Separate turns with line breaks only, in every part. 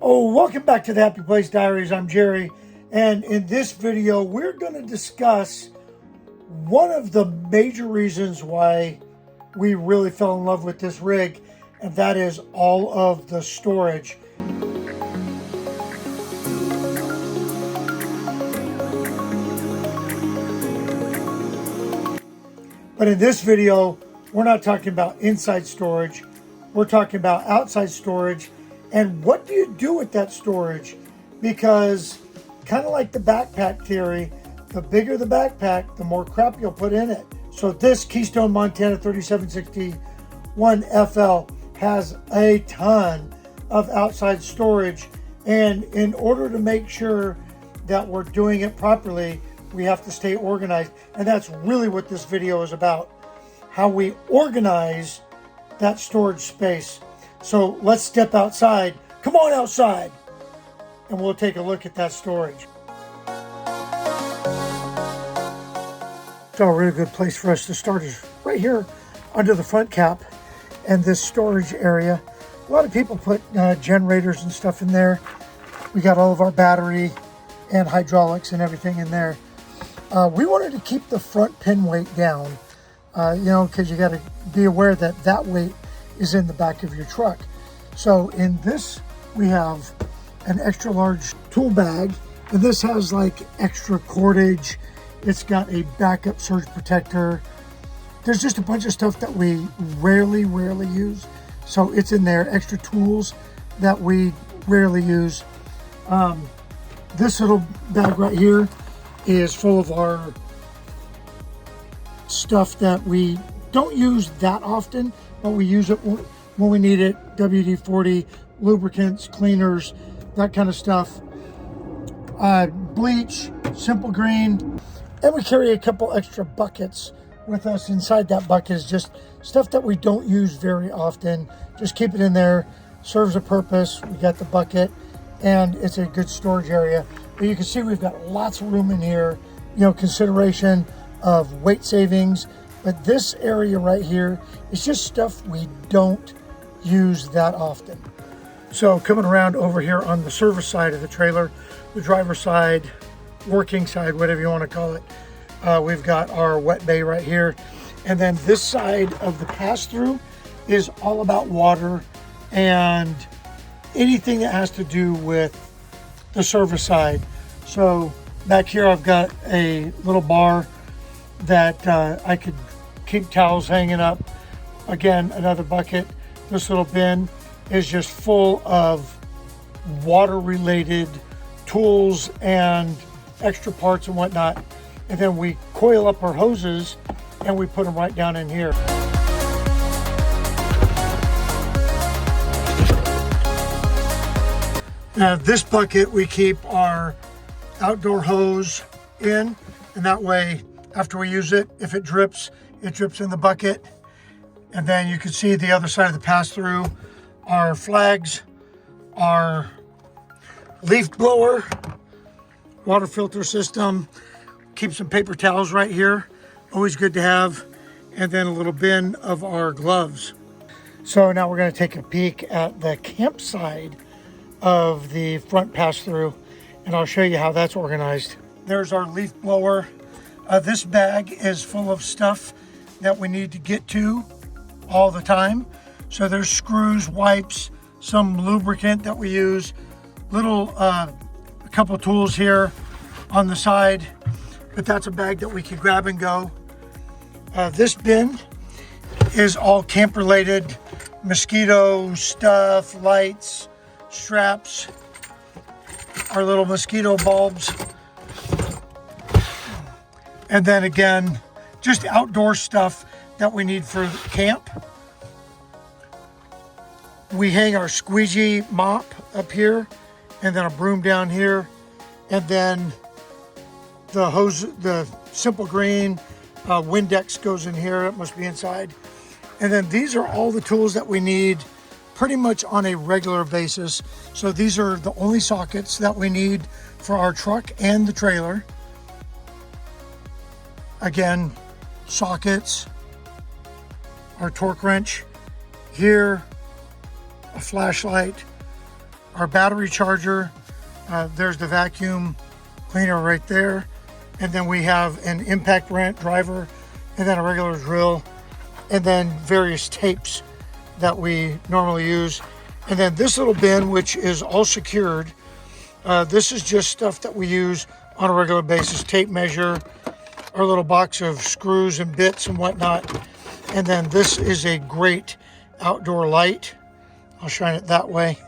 Oh, welcome back to the Happy Place Diaries. I'm Jerry, and in this video, we're going to discuss one of the major reasons why we really fell in love with this rig, and that is all of the storage. But in this video, we're not talking about inside storage. We're talking about outside storage. And what do you do with that storage? Because kind of like the backpack theory, the bigger the backpack, the more crap you'll put in it. So this Keystone Montana 3761 FL has a ton of outside storage. And in order to make sure that we're doing it properly, we have to stay organized. And that's really what this video is about, how we organize that storage space. So let's step outside. Come on outside, and we'll take a look at that storage. So a really good place for us to start is right here under the front cap and this storage area. A lot of people put generators and stuff in there. We got all of our battery and hydraulics and everything in there. We wanted to keep the front pin weight down, because you got to be aware that that weight is in the back of your truck. So in this, we have an extra large tool bag, and this has like extra cordage. It's got a backup surge protector. There's just a bunch of stuff that we rarely use. So it's in there, extra tools that we rarely use. This little bag right here is full of our stuff that we don't use that often, but we use it when we need it. WD-40, lubricants, cleaners, that kind of stuff. Bleach, simple green, and we carry a couple extra buckets with us. Inside that bucket is just stuff that we don't use very often. Just keep it in there, serves a purpose. We got the bucket, and it's a good storage area. But you can see we've got lots of room in here, consideration of weight savings. But this area right here is just stuff we don't use that often. So coming around over here on the service side of the trailer, the driver's side, working side, whatever you want to call it, we've got our wet bay right here. And then this side of the pass-through is all about water and anything that has to do with the service side. So back here I've got a little bar that I could keep towels hanging up. Again, another bucket. This little bin is just full of water related tools and extra parts and whatnot. And then we coil up our hoses and we put them right down in here. Now this bucket we keep our outdoor hose in, and that way after we use it, if it drips in the bucket. And then you can see the other side of the pass-through, our flags, our leaf blower, water filter system, keep some paper towels right here, always good to have, and then a little bin of our gloves. So now we're going to take a peek at the campside of the front pass-through, and I'll show you how that's organized. There's our leaf blower. This bag is full of stuff that we need to get to all the time. So there's screws, wipes, some lubricant that we use, a couple tools here on the side, but that's a bag that we can grab and go. This bin is all camp related, mosquito stuff, lights, straps, our little mosquito bulbs. And then again, just outdoor stuff that we need for camp. We hang our squeegee mop up here, and then a broom down here, and then the hose, the simple green Windex goes in here. It must be inside. And then these are all the tools that we need pretty much on a regular basis. So these are the only sockets that we need for our truck and the trailer. Again, sockets, our torque wrench here, a flashlight, our battery charger. There's the vacuum cleaner right there. And then we have an impact wrench driver, and then a regular drill, and then various tapes that we normally use. And then this little bin, which is all secured, this is just stuff that we use on a regular basis. Tape measure, our little box of screws and bits and whatnot. And then this is a great outdoor light. I'll shine it that way.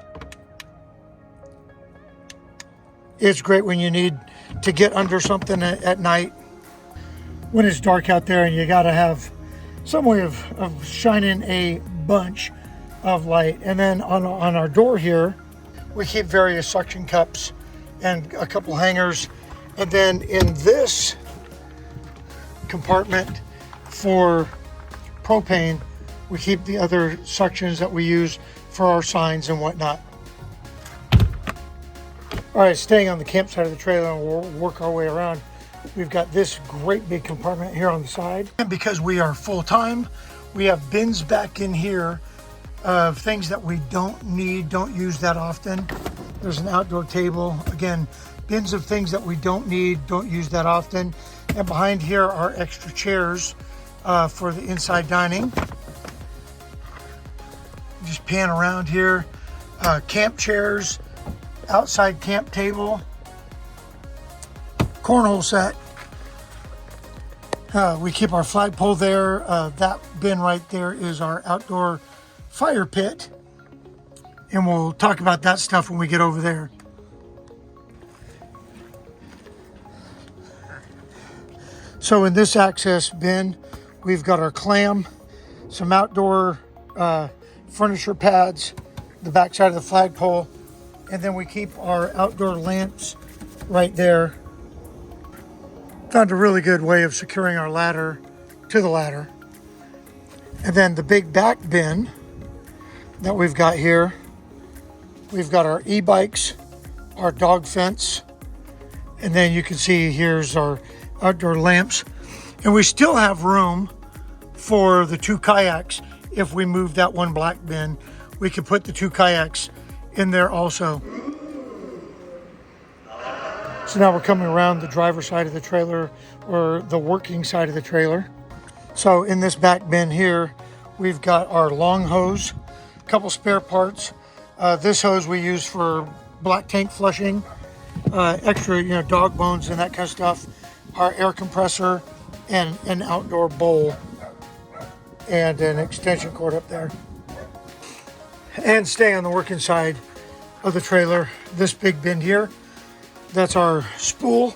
It's great when you need to get under something at night when it's dark out there and you got to have some way of shining a bunch of light. And then on our door here, we keep various suction cups and a couple hangers. And then in this compartment for propane, we keep the other suctions that we use for our signs and whatnot. All right, staying on the campsite of the trailer, and we'll work our way around. We've got this great big compartment here on the side. And because we are full-time, we have bins back in here of things that we don't need, don't use that often. There's an outdoor table. Again, bins of things that we don't need, don't use that often. And behind here are extra chairs for the inside dining. Just pan around here. Camp chairs, outside camp table, cornhole set. We keep our flagpole there. That bin right there is our outdoor fire pit. And we'll talk about that stuff when we get over there. So in this access bin, we've got our clam, some outdoor furniture pads, the back side of the flagpole, and then we keep our outdoor lamps right there. Found a really good way of securing our ladder to the ladder. And then the big back bin that we've got here, we've got our e-bikes, our dog fence, and then you can see here's our outdoor lamps. And we still have room for the 2 kayaks. If we move that one black bin, we could put the 2 kayaks in there also. So now we're coming around the driver's side of the trailer, or the working side of the trailer. So in this back bin here, we've got our long hose, a couple spare parts. This hose we use for black tank flushing, extra, dog bones and that kind of stuff. Our air compressor and an outdoor bowl and an extension cord up there. And staying on the working side of the trailer, this big bin here, that's our spool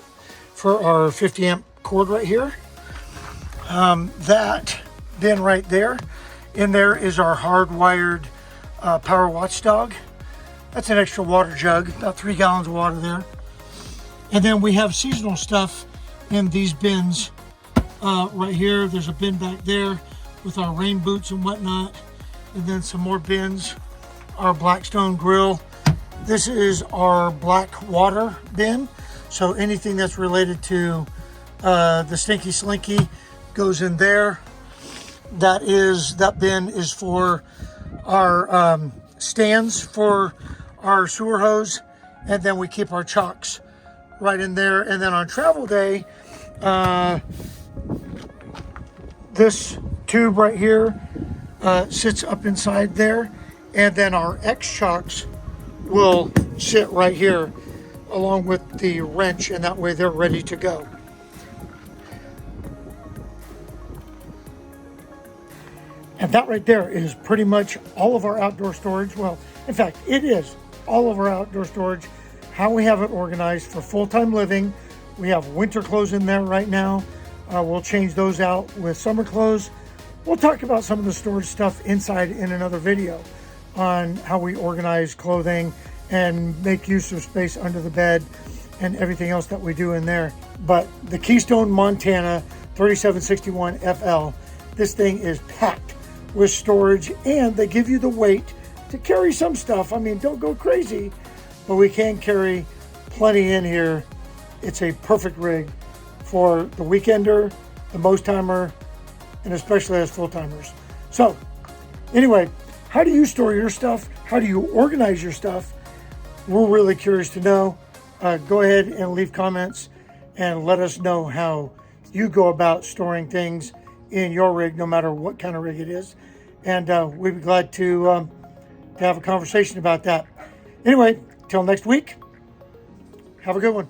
for our 50 amp cord right here. That bin right there, in there is our hardwired power watchdog. That's an extra water jug, about 3 gallons of water there. And then we have seasonal stuff in these bins right here. There's a bin back there with our rain boots and whatnot. And then some more bins, our Blackstone grill. This is our black water bin. So anything that's related to the Stinky Slinky goes in there. That bin is for our stands for our sewer hose. And then we keep our chocks right in there. And then on travel day, this tube right here sits up inside there, and then our X chocks will sit right here along with the wrench, and that way they're ready to go. And that right there is pretty much all of our outdoor storage. Well, in fact, it is all of our outdoor storage, how we have it organized for full-time living. We have winter clothes in there right now. We'll change those out with summer clothes. We'll talk about some of the storage stuff inside in another video on how we organize clothing and make use of space under the bed and everything else that we do in there. But the Keystone Montana 3761 FL, this thing is packed with storage, and they give you the weight to carry some stuff. I mean, don't go crazy, but we can carry plenty in here. It's a perfect rig for the weekender, the most timer, and especially as full-timers. So anyway, how do you store your stuff? How do you organize your stuff? We're really curious to know. Go ahead and leave comments and let us know how you go about storing things in your rig, no matter what kind of rig it is. And we'd be glad to have a conversation about that. Anyway, till next week, have a good one.